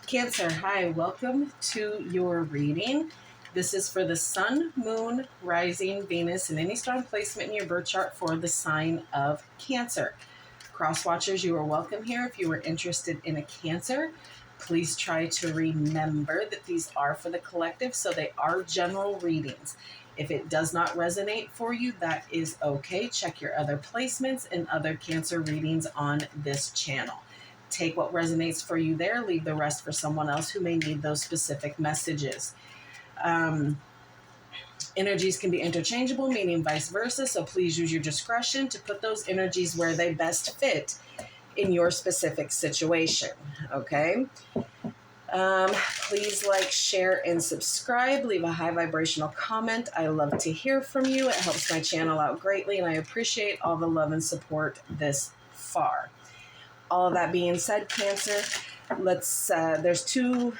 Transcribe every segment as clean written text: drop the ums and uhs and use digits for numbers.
Cancer, hi, welcome to your reading. This is for the Sun, Moon, Rising, Venus, and any strong placement in your birth chart for the sign of Cancer. Crosswatchers, you are welcome here. If you are interested in a Cancer, please try to remember that these are for the collective, so they are general readings. If it does not resonate for you, that is okay. Check your other placements and other Cancer readings on this channel. Take what resonates for you there, leave the rest for someone else who may need those specific messages. Energies can be interchangeable, meaning vice versa, so please use your discretion to put those energies where they best fit in your specific situation, okay? Please like, share, and subscribe. Leave a high vibrational comment. I love to hear from you. It helps my channel out greatly, and I appreciate all the love and support this far. All of that being said, Cancer, there's two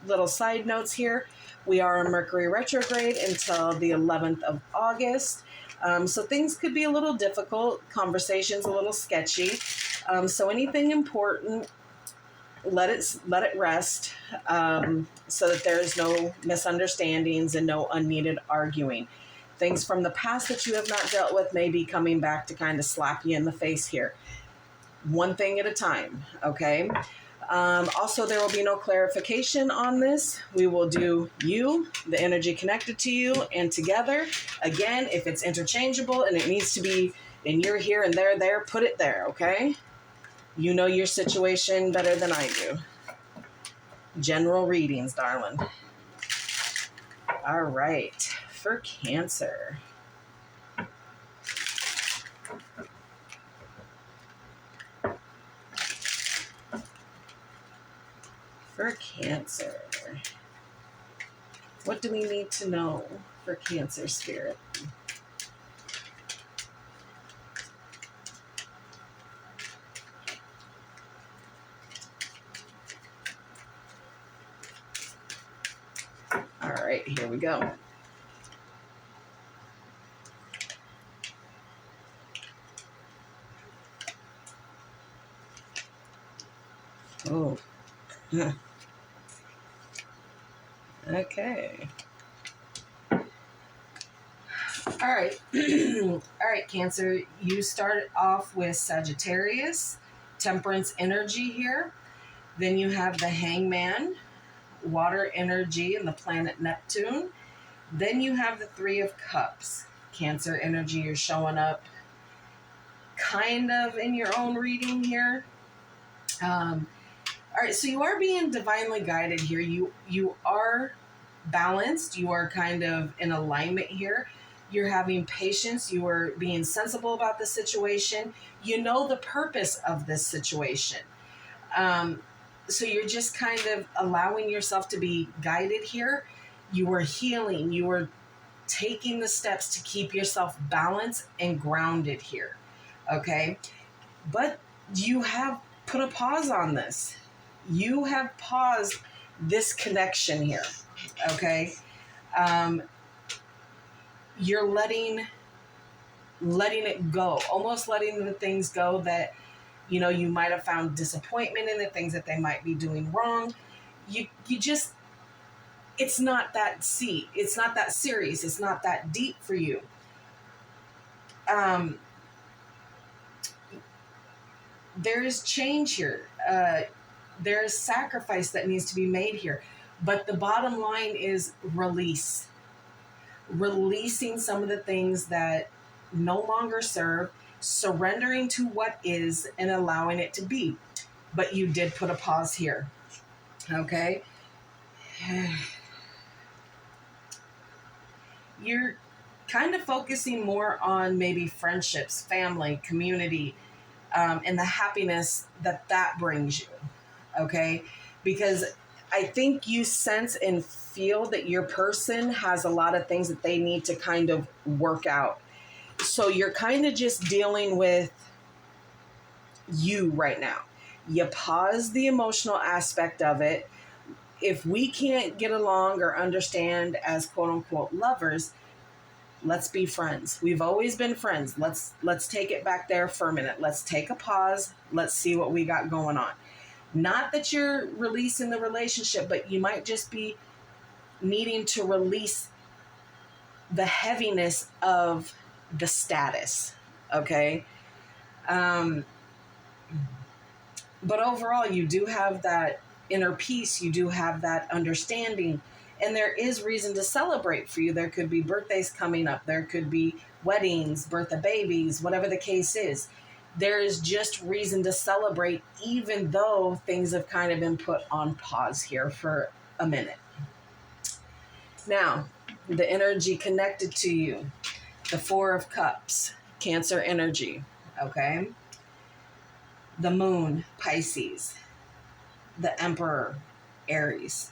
little side notes here. We are in Mercury retrograde until the 11th of August. So things could be a little difficult, conversations a little sketchy. So anything important, let it rest, so that there's no misunderstandings and no unneeded arguing. Things from the past that you have not dealt with may be coming back to kind of slap you in the face here. One thing at a time, okay? Also, there will be no clarification on this. We will do you, the energy connected to you, and together. Again, if it's interchangeable and it needs to be, and you're here and they're there, put it there, okay? You know your situation better than I do. General readings, darling. All right, for Cancer. For Cancer, what do we need to know for Cancer spirit? All right, here we go. Oh. Okay. All right. All right, Cancer. You started off with Sagittarius, Temperance energy here. Then you have the Hangman, water energy, and the planet Neptune. Then you have the Three of Cups, Cancer energy. You're showing up kind of in your own reading here. All right, so you are being divinely guided here. You are balanced. You are kind of in alignment here. You're having patience. You are being sensible about the situation. You know the purpose of this situation. So you're just kind of allowing yourself to be guided here. You are healing. You are taking the steps to keep yourself balanced and grounded here, okay? But you have put a pause on this. You have paused this connection here, okay? You're letting it go, almost letting the things go that, you know, you might have found disappointment in, the things that they might be doing wrong. You just, it's not that it's not that serious, it's not that deep for you. There's change here. There's sacrifice that needs to be made here. But the bottom line is release. Releasing some of the things that no longer serve, surrendering to what is and allowing it to be. But you did put a pause here. Okay? You're kind of focusing more on maybe friendships, family, community, and the happiness that brings you. Okay? Because I think you sense and feel that your person has a lot of things that they need to kind of work out. So you're kind of just dealing with you right now. You pause the emotional aspect of it. If we can't get along or understand as quote unquote lovers, let's be friends. We've always been friends. Let's take it back there for a minute. Let's take a pause. Let's see what we got going on. Not that you're releasing the relationship, but you might just be needing to release the heaviness of the status. Okay. But overall, you do have that inner peace. You do have that understanding. And there is reason to celebrate for you. There could be birthdays coming up. There could be weddings, birth of babies, whatever the case is. There is just reason to celebrate, even though things have kind of been put on pause here for a minute. Now, the energy connected to you, the Four of Cups, Cancer energy, okay? The Moon, Pisces, the Emperor, Aries.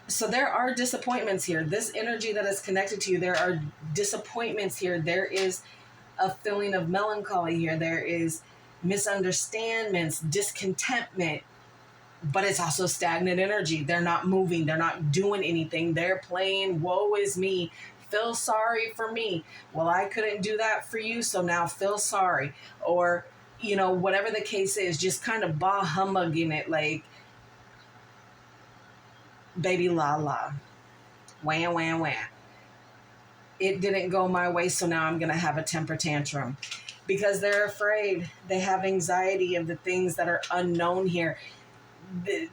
So there are disappointments here. This energy that is connected to you, there are disappointments here. There is a feeling of melancholy here. There is misunderstandings, discontentment, but it's also stagnant energy. They're not moving. They're not doing anything. They're playing woe is me. Feel sorry for me. Well, I couldn't do that for you, so now feel sorry. Or, you know, whatever the case is, just kind of bah humbugging it like, baby la la, wham, wham, wham. It didn't go my way, so now I'm going to have a temper tantrum. Because they're afraid. They have anxiety of the things that are unknown here.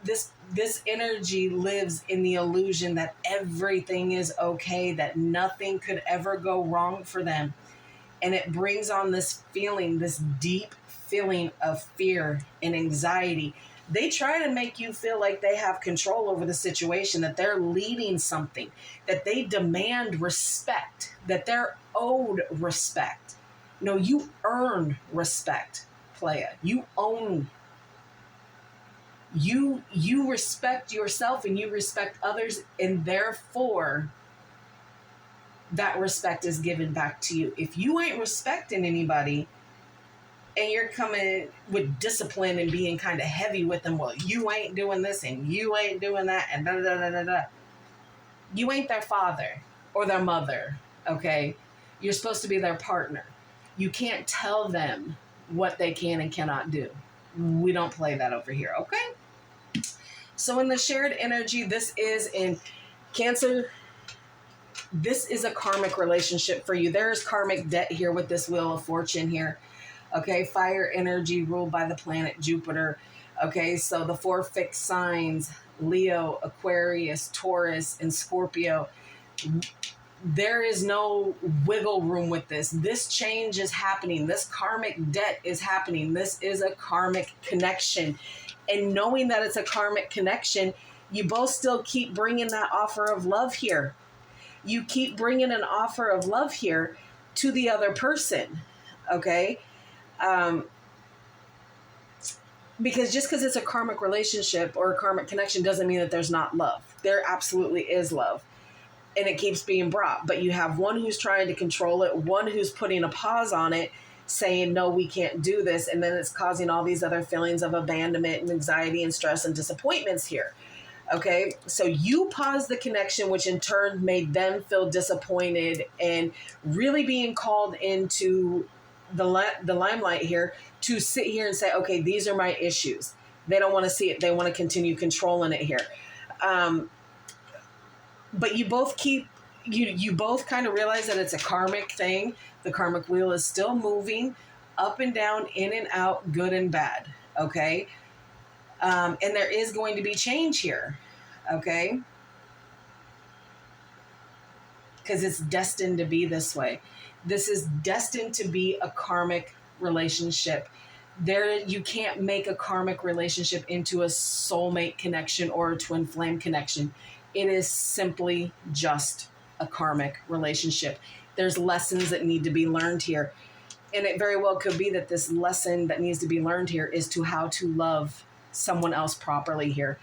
This energy lives in the illusion that everything is okay, that nothing could ever go wrong for them. And it brings on this feeling, this deep feeling of fear and anxiety. They try to make you feel like they have control over the situation, that they're leading something, that they demand respect, that they're owed respect. No, you earn respect, playa. You own. You respect yourself and you respect others, and therefore that respect is given back to you. If you ain't respecting anybody, and you're coming with discipline and being kind of heavy with them, well, you ain't doing this and you ain't doing that and da da da da da. You ain't their father or their mother, okay? You're supposed to be their partner. You can't tell them what they can and cannot do. We don't play that over here, okay? So in the shared energy, this is in Cancer. This is a karmic relationship for you. There is karmic debt here with this Wheel of Fortune here. Okay, fire energy ruled by the planet Jupiter. Okay, so the four fixed signs, Leo, Aquarius, Taurus, and Scorpio. There is no wiggle room with this. This change is happening. This karmic debt is happening. This is a karmic connection. And knowing that it's a karmic connection, you both still keep bringing that offer of love here. You keep bringing an offer of love here to the other person, okay? Because just because it's a karmic relationship or a karmic connection doesn't mean that there's not love. There absolutely is love. And it keeps being brought. But you have one who's trying to control it, one who's putting a pause on it, saying, no, we can't do this. And then it's causing all these other feelings of abandonment and anxiety and stress and disappointments here. Okay, so you paused the connection, which in turn made them feel disappointed and really being called into the limelight here to sit here and say, okay, these are my issues. They don't want to see it. They want to continue controlling it here. But you both you both kind of realize that it's a karmic thing. The karmic wheel is still moving up and down, in and out, good and bad. Okay. And there is going to be change here. Okay. Because it's destined to be this way. This is destined to be a karmic relationship. You can't make a karmic relationship into a soulmate connection or a twin flame connection. It is simply just a karmic relationship. There's lessons that need to be learned here. And it very well could be that this lesson that needs to be learned here is to how to love someone else properly here.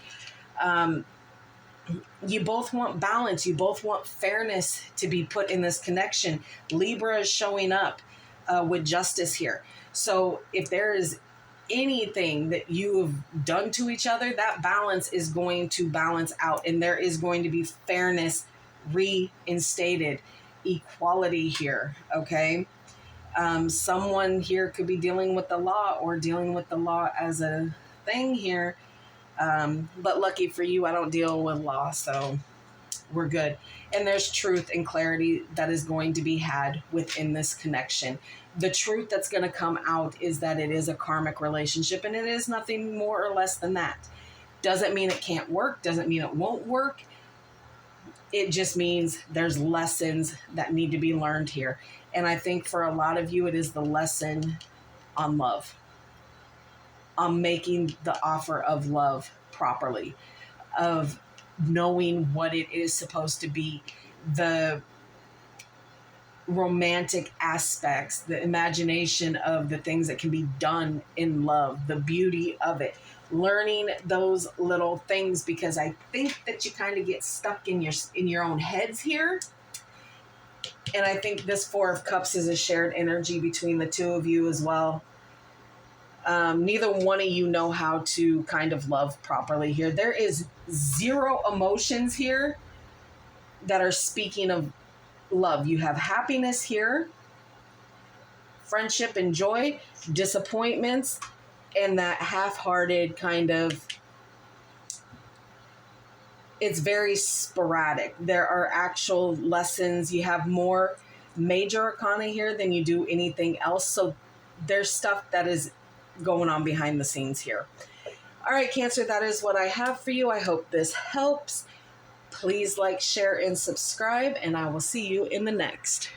You both want balance. You both want fairness to be put in this connection. Libra is showing up with justice here. So if there is anything that you have done to each other, that balance is going to balance out, and there is going to be fairness reinstated, equality here. Okay. Someone here could be dealing with the law or dealing with the law as a thing here. But lucky for you, I don't deal with law, so we're good. And there's truth and clarity that is going to be had within this connection. The truth that's going to come out is that it is a karmic relationship, and it is nothing more or less than that. Doesn't mean it can't work, doesn't mean it won't work. It just means there's lessons that need to be learned here. And I think for a lot of you, it is the lesson on love, on making the offer of love properly, of knowing what it is supposed to be, the romantic aspects, the imagination of the things that can be done in love, the beauty of it, learning those little things, because I think that you kind of get stuck in your own heads here. And I think this Four of Cups is a shared energy between the two of you as well. Neither one of you know how to kind of love properly here. There is zero emotions here that are speaking of love. You have happiness here, friendship and joy, disappointments, and that half-hearted kind of, it's very sporadic. There are actual lessons. You have more major arcana here than you do anything else. So there's stuff that is going on behind the scenes here. All right, Cancer, that is what I have for you. I hope this helps. Please like, share, and subscribe, and I will see you in the next.